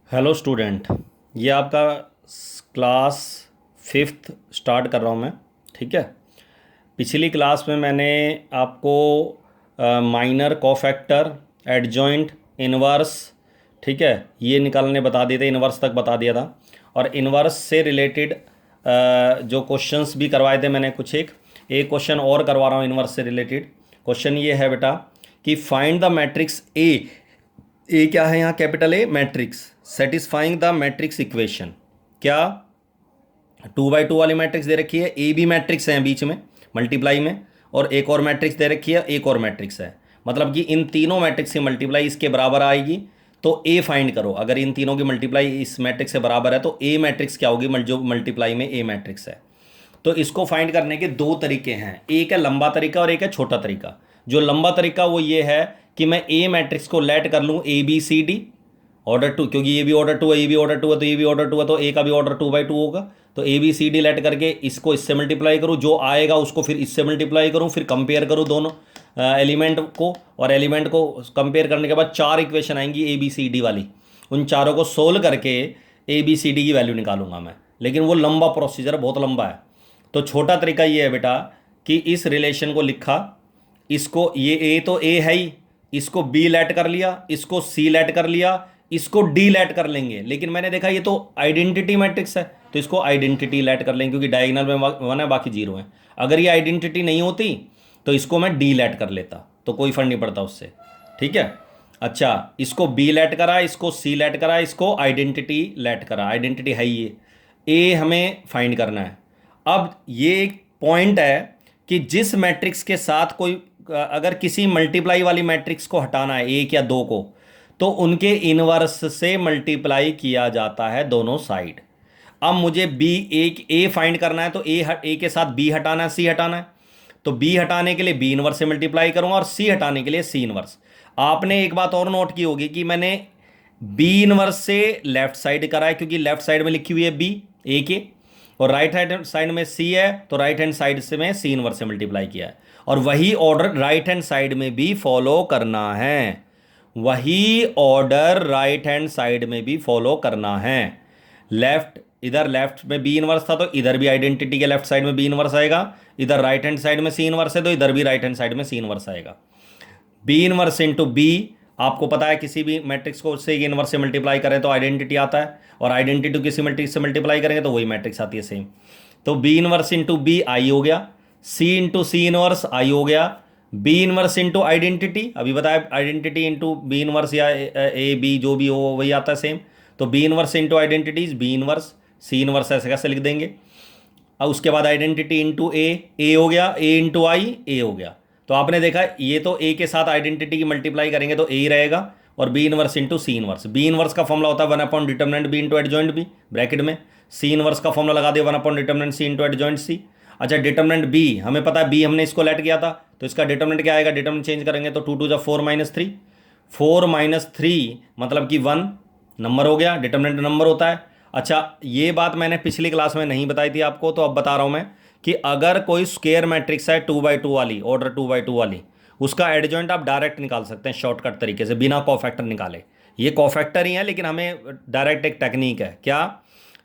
Hello student. ये आपका class fifth start कर रहा हूँ मैं। ठीक है। पिछली क्लास में मैंने आपको माइनर कोफैक्टर, एडजॉइंट, इनवर्स, ठीक है, ये निकालने बता दिए थे, इनवर्स तक बता दिया था। और इनवर्स से रिलेटेड जो क्वेश्चंस भी करवाए थे मैंने कुछ, एक क्वेश्चन और करवा रहा हूँ इनवर्स से रिलेटेड। क्वेश्चन ये है बेटा कि फाइंड द मैट्रिक्स ए क्या है यहाँ, capital A matrix satisfying the matrix equation. क्या 2 बाई 2 वाली मैट्रिक्स दे रखी है, ए बी मैट्रिक्स है बीच में मल्टीप्लाई में, और एक और मैट्रिक्स दे रखी है, एक और मैट्रिक्स है। मतलब कि इन तीनों मैट्रिक्स की मल्टीप्लाई इसके बराबर आएगी, तो ए फाइंड करो। अगर इन तीनों की मल्टीप्लाई इस मैट्रिक्स से बराबर है तो ए मैट्रिक्स क्या होगी, जो मल्टीप्लाई में ए मैट्रिक्स है। तो इसको फाइंड करने के दो तरीके हैं, एक है लंबा तरीका और एक है छोटा तरीका। जो लंबा तरीका वो ये है कि मैं ए मैट्रिक्स को लेट कर लूँ A B C D order two, क्योंकि ये भी ऑर्डर टू है, ये भी ऑर्डर टू है, तो ये भी ऑर्डर टू है, तो ए का भी ऑर्डर 2 बाई 2 होगा। तो A B C D let करके इसको इससे मल्टीप्लाई करूँ, जो आएगा उसको फिर इससे मल्टीप्लाई करूँ, फिर कंपेयर करूँ दोनों एलिमेंट को, और एलिमेंट को कंपेयर करने के बाद चार इक्वेशन आएंगी ए बी सी डी वाली। उन चारों को सोल्व करके ए बी सी डी की वैल्यू निकालूंगा मैं। लेकिन वो लंबा प्रोसीजर, बहुत लंबा है। तो छोटा तरीका ये है बेटा कि इस रिलेशन को लिखा, इसको ये ए तो ए है ही, इसको बी लेट कर लिया, इसको सी लेट कर लिया, इसको डी लेट कर लेंगे। लेकिन मैंने देखा ये तो आइडेंटिटी मैट्रिक्स है, तो इसको आइडेंटिटी लेट कर लेंगे, क्योंकि डायगोनल में 1 है बाकी 0 है। अगर ये आइडेंटिटी नहीं होती तो इसको मैं डी लेट कर लेता, तो कोई फर्क नहीं पड़ता उससे। ठीक है। अच्छा, इसको बी लेट करा, इसको सी लेट करा, इसको आइडेंटिटी लेट करा, आइडेंटिटी है ये। ए हमें फाइंड करना है। अब ये एक पॉइंट है कि जिस मैट्रिक्स के साथ कोई अगर किसी मल्टीप्लाई वाली मैट्रिक्स को हटाना है, एक या दो को, तो उनके इनवर्स से मल्टीप्लाई किया जाता है दोनों साइड। अब मुझे बी, एक ए फाइंड करना है, तो ए के साथ बी हटाना है, सी हटाना है। तो बी हटाने के लिए बी इनवर्स से मल्टीप्लाई करूंगा और सी हटाने के लिए सी इनवर्स। आपने एक बात और नोट की होगी कि मैंने बी इनवर्स से लेफ्ट साइड करा है, क्योंकि लेफ्ट साइड में लिखी हुई है बी ए के, और राइट हैंड साइड में सी है, तो राइट हैंड साइड से मैं सी इनवर्स से मल्टीप्लाई किया है। और वही ऑर्डर राइट हैंड साइड में भी फॉलो करना है, वही ऑर्डर राइट हैंड साइड में भी फॉलो करना है। लेफ्ट, इधर लेफ्ट में बी इनवर्स था तो इधर भी आइडेंटिटी के लेफ्ट साइड में बी इनवर्स आएगा, इधर राइट हैंड साइड में सी इनवर्स है तो इधर भी राइट हैंड साइड में सी इनवर्स आएगा। बी इनवर्स इंटू बी, आपको पता है किसी भी मैट्रिक्स को उससे इनवर्स से मल्टीप्लाई करें तो आइडेंटिटी आता है, और आइडेंटिटी किसी मैट्रिक्स से मल्टीप्लाई करेंगे तो वही मैट्रिक्स आती है सेम। तो B inverse into B I हो गया, सी इंटू सी इनवर्स आई हो गया, बी इनवर्स इंटू आइडेंटिटी, अभी बताया आइडेंटिटी इंटू बी इनवर्स या ए बी जो भी हो वही आता है सेम। तो B inverse into identities B inverse, C inverse ऐसे कैसे लिख देंगे। अब उसके बाद आइडेंटिटी इंटू ए हो गया, ए इंटू आई ए हो गया। तो आपने देखा ये तो ए के साथ आइडेंटिटी की मल्टीप्लाई करेंगे तो ए ही रहेगा, और B inverse into C inverse. B inverse का फॉर्मूला होता है 1/डिटरमिनेंट B into adjoint B bracket में, सी इनवर्स का फॉर्मूला लगा दिया 1/डिटरमिनेंट सी इंटू एडजॉइंट सी। अच्छा, डिटरमिनेंट बी हमें पता है, बी हमने इसको लेट किया था, तो इसका डिटरमिनेंट क्या आएगा, डिटरमिनेंट चेंज करेंगे तो 2 2 4 -3, 4 -3 मतलब कि 1 नंबर हो गया, डिटरमिनेंट नंबर होता है। अच्छा, ये बात मैंने पिछली क्लास में नहीं बताई थी आपको, तो अब बता रहा हूं मैं कि अगर कोई स्क्वायर मैट्रिक्स है 2 बाई 2 वाली, ऑर्डर 2 बाई 2 वाली, उसका एडजॉइंट आप डायरेक्ट निकाल सकते हैं शॉर्टकट तरीके से बिना कोफैक्टर निकाले। ये कोफैक्टर ही है, लेकिन हमें डायरेक्ट एक टेक्निक है क्या,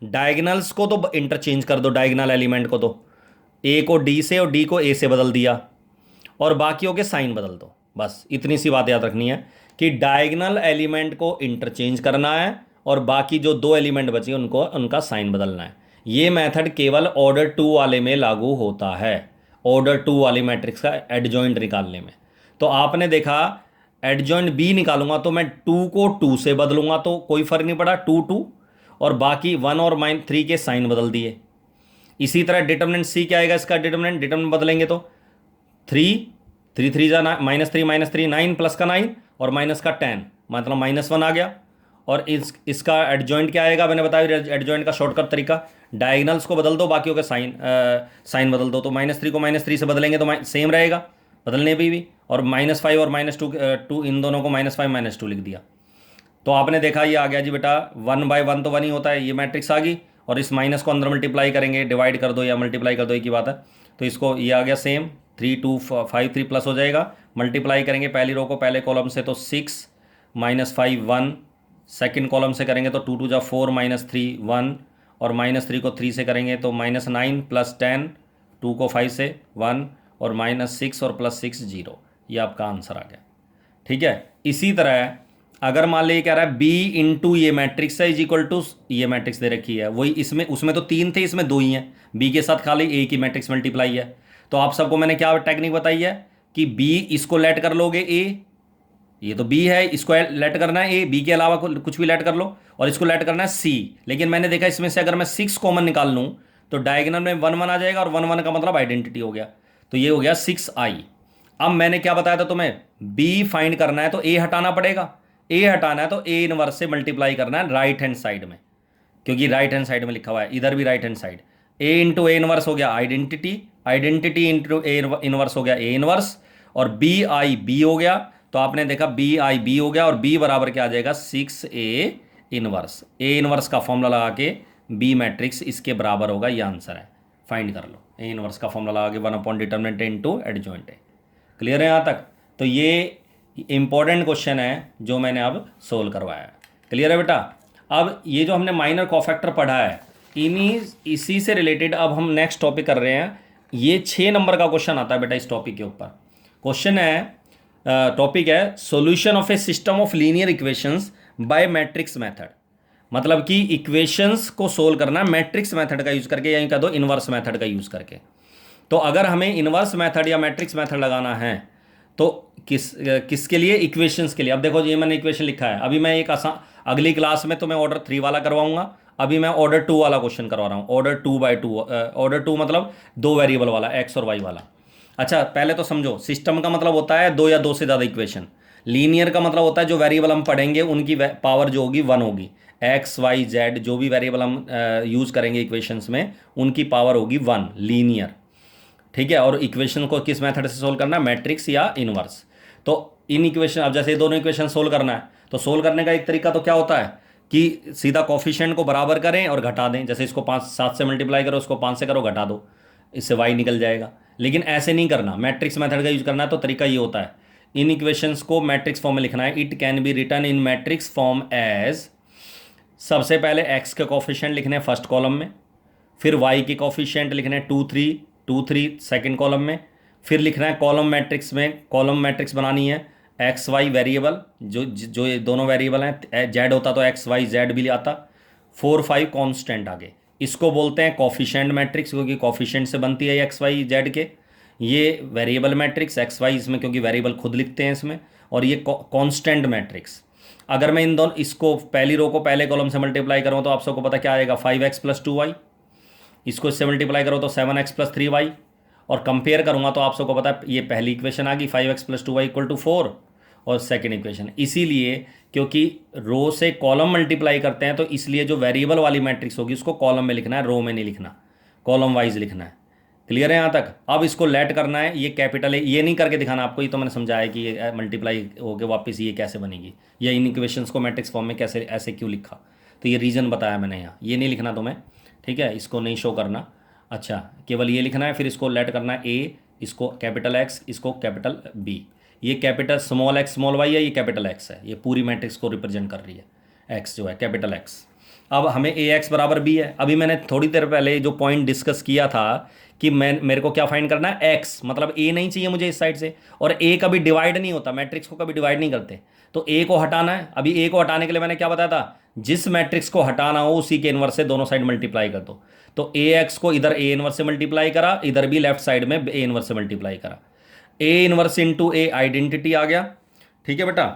डायगनल्स को तो इंटरचेंज कर दो, डायगनल एलिमेंट को तो ए को डी से और डी को ए से बदल दिया, और बाकियों के साइन बदल दो। बस इतनी सी बात याद रखनी है कि डायगनल एलिमेंट को इंटरचेंज करना है, और बाकी जो दो एलिमेंट बचे उनको उनका साइन बदलना है। ये मेथड केवल ऑर्डर 2 वाले में लागू होता है, ऑर्डर 2 वाली मैट्रिक्स का एडजॉइंट निकालने में। तो आपने देखा एडजॉइंट बी निकालूंगा तो मैं 2 को 2 से बदलूंगा तो कोई फर्क नहीं पड़ा, 2 2, और बाकी 1 और -3 के साइन बदल दिए। इसी तरह डिटरमिनेंट सी क्या आएगा, इसका डिटरमिनेंट बदलेंगे तो 3 3 3 जा -3 9 प्लस का 9 और माइनस का 10, मतलब -1 आ गया। और इसका एडजॉइंट क्या आएगा, मैंने बताया एडजॉइंट का शॉर्टकट तरीका, डायगनल्स को बदल दो, बाकियों के साइन बदल दो। तो -3 को -3 से बदलेंगे तो सेम रहेगा बदलने भी, और -5 और -2 इन दोनों को -5 -2 लिख दिया। तो आपने देखा ये आ गया जी बेटा, 1/1 तो 1 ही होता है, ये मैट्रिक्स आ गई, और इस माइनस को अंदर मल्टीप्लाई करेंगे, डिवाइड कर दो या मल्टीप्लाई कर दो, एक ही बात है। तो इसको ये आ गया सेम, 3 2 5 3 प्लस हो जाएगा, मल्टीप्लाई करेंगे पहली रो को पहले कॉलम से, तो 6 -5 1 सेकंड कॉलम से करेंगे तो 2 2 जा 4 -3 1, और -3 को 3 से करेंगे तो -9 + 10, 2 को 5 से 1, और -6 और +6 0। ये आपका आंसर आ गया। ठीक है, इसी तरह अगर मान लीजिए कह रहा है बी इंटू ये मैट्रिक्स है इज इक्वल टू ये मैट्रिक्स दे रखी है, वही इसमें उसमें तो 3 थे, इसमें 2 ही हैं, बी के साथ खाली ए की मैट्रिक्स मल्टीप्लाई है। तो आप सबको मैंने क्या टेक्निक बताई है कि बी इसको लेट कर लोगे ए, ये तो बी है, इसको लेट करना है ए, बी के अलावा कुछ भी लेट कर लो, और इसको लेट करना है सी। लेकिन मैंने देखा इसमें से अगर मैं 6 कॉमन निकाल लूँ तो डायगोनल में 1 1 आ जाएगा, और 1 1 का मतलब आइडेंटिटी हो गया, तो ये हो गया 6i। अब मैंने क्या बताया था तुम्हें, बी फाइंड करना है तो ए हटाना पड़ेगा, ए हटाना है तो ए इनवर्स से मल्टीप्लाई करना है राइट हैंड साइड में, क्योंकि राइट हैंड साइड में लिखा हुआ है, इधर भी right hand side. A into A inverse हो गया identity, identity into A inverse हो गया ए इनवर्स, और बी आई बी हो गया, तो आपने देखा बी आई बी हो गया, और बी बराबर क्या आ जाएगा 6a इनवर्स। ए इनवर्स का फॉर्मूला लगा के बी मैट्रिक्स इसके बराबर होगा, ये आंसर है, फाइंड कर लो। ए इनवर्स का फॉर्मूला लगा के 1/डिटरमिनेंट इंटू एडजॉइंट ए। क्लियर है यहाँ तक? तो ये इंपॉर्टेंट क्वेश्चन है जो मैंने अब सोल्व करवाया है। क्लियर है बेटा? अब ये जो हमने माइनर कोफैक्टर पढ़ा है, इसी से रिलेटेड अब हम नेक्स्ट टॉपिक कर रहे हैं। ये 6 नंबर का क्वेश्चन आता है बेटा इस टॉपिक के ऊपर। क्वेश्चन है, टॉपिक है solution of A system of linear equations bye matrix method. मतलब कि इक्वेशंस को सोल्व करना मैट्रिक्स मेथड का यूज करके, या कह दो इनवर्स मेथड का यूज करके। तो अगर हमें इनवर्स मेथड या मैट्रिक्स मेथड लगाना है तो किसके लिए? इक्वेशंस के लिए। अब देखो ये मैंने इक्वेशन लिखा है, अभी मैं एक आसान, अगली क्लास में तो मैं ऑर्डर 3 वाला करवाऊंगा, अभी मैं ऑर्डर 2 वाला क्वेश्चन करवा रहा हूँ, ऑर्डर 2/2। ऑर्डर 2 मतलब 2 वेरिएबल वाला, एक्स और वाई वाला। अच्छा पहले तो समझो, सिस्टम का मतलब होता है 2 या 2 से ज़्यादा इक्वेशन। लीनियर का मतलब होता है जो वेरिएबल हम पढ़ेंगे उनकी पावर जो होगी 1 होगी। एक्स वाई जेड जो भी वेरिएबल हम यूज़ करेंगे इक्वेशंस में, उनकी पावर होगी 1, लीनियर। ठीक है, और इक्वेशन को किस मेथड से सोल्व करना है? मैट्रिक्स या इनवर्स। तो इन इक्वेशन, अब जैसे दोनों इक्वेशन सोल्व करना है तो सोल्व करने का एक तरीका तो क्या होता है कि सीधा कॉफिशिएंट को बराबर करें और घटा दें। जैसे इसको 7 से मल्टीप्लाई करो, उसको 5 से करो, घटा दो, इससे वाई निकल जाएगा। लेकिन ऐसे नहीं करना, मैट्रिक्स मेथड का यूज करना है। तो तरीका ये होता है, इन इक्वेशंस को मैट्रिक्स फॉर्म में लिखना है। It can be written in matrix form as, सबसे पहले एक्स के कॉफिशिएंट लिखने हैं फर्स्ट कॉलम में, फिर वाई के कॉफिशिएंट लिखने हैं 2 3 2 3 सेकेंड कॉलम में, फिर लिखना है कॉलम मैट्रिक्स में, कॉलम मैट्रिक्स बनानी है एक्स वाई वेरिएबल, जो ये दोनों वेरिएबल हैं, जेड होता तो एक्स वाई जेड भी आता, 4 5 कॉन्स्टेंट आगे। इसको बोलते हैं कॉफिशिएंट मैट्रिक्स, क्योंकि कॉफिशिएंट से बनती है एक्स वाई जेड के। ये वेरिएबल मैट्रिक्स एक्स वाई, इसमें क्योंकि वेरिएबल खुद लिखते हैं इसमें, और ये कांस्टेंट मैट्रिक्स। अगर मैं इन दोनों, इसको पहली रो को पहले कॉलम से मल्टीप्लाई करूँ तो आप सबको पता क्या आएगा, 5x + 2y। इसको इससे मल्टीप्लाई करो तो 7x + 3y, और कंपेयर करूँगा तो आप सबको पता है ये पहली इक्वेशन आ गई 5x + 2y = 4, और सेकेंड इक्वेशन। इसीलिए क्योंकि रो से कॉलम मल्टीप्लाई करते हैं तो इसलिए जो वेरिएबल वाली मैट्रिक्स होगी उसको कॉलम में लिखना है, रो में नहीं लिखना, कॉलम वाइज लिखना है। क्लियर है यहाँ तक? अब इसको लेट करना है, ये कैपिटल है, ये नहीं करके दिखाना आपको, ये तो मैंने समझाया कि ये मल्टीप्लाई होकर वापस ये कैसे बनेगी, या इन इक्वेशंस को मैट्रिक्स फॉर्म में कैसे ऐसे क्यों लिखा, तो ये रीज़न बताया मैंने यहाँ, ये नहीं लिखना तुम्हें। ठीक है, इसको नहीं शो करना। अच्छा, केवल ये लिखना है, फिर इसको लेट करना है ए, इसको कैपिटल एक्स, इसको कैपिटल बी। ये capital small X small Y है, ये कैपिटल एक्स है, ये पूरी मैट्रिक्स को रिप्रेजेंट कर रही है, एक्स जो है कैपिटल एक्स। अब हमें ए एक्स बराबर बी है। अभी मैंने थोड़ी देर पहले जो पॉइंट डिस्कस किया था कि मेरे को क्या फाइंड करना है, एक्स, मतलब ए नहीं चाहिए मुझे इस साइड से, और ए कभी डिवाइड नहीं होता, मैट्रिक्स को कभी डिवाइड नहीं करते, तो ए को हटाना है। अभी ए को हटाने के लिए मैंने क्या बताया था, जिस मैट्रिक्स को हटाना हो उसी के इनवर्स से दोनों साइड मल्टीप्लाई कर दो। तो ए एक्स को इधर ए इनवर्स से मल्टीप्लाई करा, इधर भी लेफ्ट साइड में ए इनवर्स से मल्टीप्लाई करा, A inverse into A identity आ गया। ठीक है बेटा,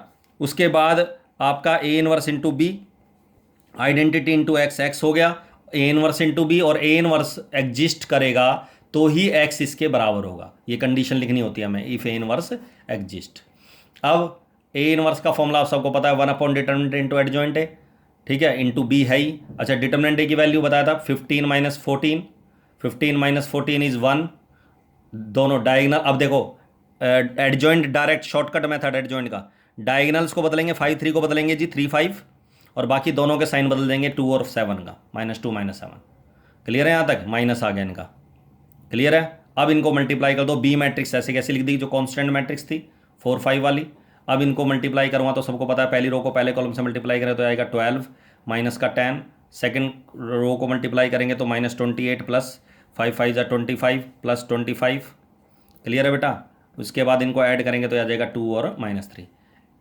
उसके बाद आपका A inverse into B, identity into X, X हो गया, ए इनवर्स इंटू बी, और ए इनवर्स एग्जिस्ट करेगा तो ही एक्स इसके बराबर होगा, ये कंडीशन लिखनी होती है हमें, इफ ए इनवर्स एग्जिस्ट। अब ए इनवर्स का फॉर्मूला आप सबको पता है, 1/डिटरमिनेंट इंटू एडजॉइंट ए। ठीक है, इंटू बी है ही। अच्छा, डिटरमिनेंट ए की वैल्यू बताया था 15 - 14, 15 - 14 इज 1, दोनों डायगनल। अब देखो adjoint direct shortcut method adjoint का, डायगनल्स को बदलेंगे, 5 3 को बदलेंगे जी 3 5, और बाकी दोनों के साइन बदल देंगे 2 और 7 का, -2 -7। क्लियर है यहाँ तक? माइनस आ गया इनका। क्लियर है? अब इनको मल्टीप्लाई कर दो, बी मैट्रिक्स ऐसे कैसे लिख दी, जो कांस्टेंट मैट्रिक्स थी 4 5 वाली, अब इनको मल्टीप्लाई करूँगा तो सबको पता है पहली रो को पहले कॉलम से मल्टीप्लाई करें तो आएगा 12 माइनस का 10, सेकंड रो को मल्टीप्लाई करेंगे तो -28 प्लस 5 5 जा 25 प्लस 25। क्लियर है बेटा। उसके बाद इनको ऐड करेंगे तो आ जाएगा 2 और -3।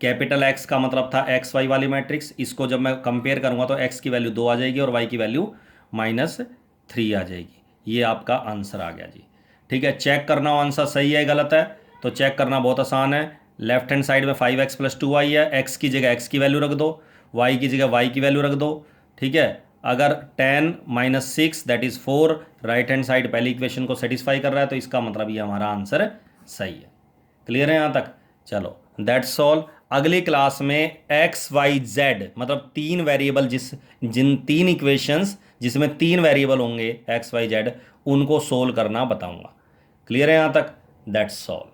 कैपिटल एक्स का मतलब था एक्स वाई वाली मैट्रिक्स, इसको जब मैं कंपेयर करूंगा तो एक्स की वैल्यू 2 आ जाएगी और वाई की वैल्यू -3 आ जाएगी। ये आपका आंसर आ गया जी। ठीक है, चेक करना आंसर सही है गलत है, तो चेक करना बहुत आसान है। लेफ्ट हैंड साइड में 5x + 2y है, एक्स की जगह एक्स की वैल्यू रख दो, वाई की जगह वाई की वैल्यू रख दो। ठीक है, अगर 10 - 6 that is 4 right hand side पहली इक्वेशन को सेटिस्फाई कर रहा है, तो इसका मतलब ये हमारा आंसर सही है। क्लियर है यहाँ तक? चलो दैट्स ऑल। अगली क्लास में XYZ मतलब 3 वेरिएबल जिन 3 इक्वेशंस जिसमें 3 वेरिएबल होंगे XYZ, उनको सोल्व करना बताऊंगा। क्लियर है यहाँ तक? That's all.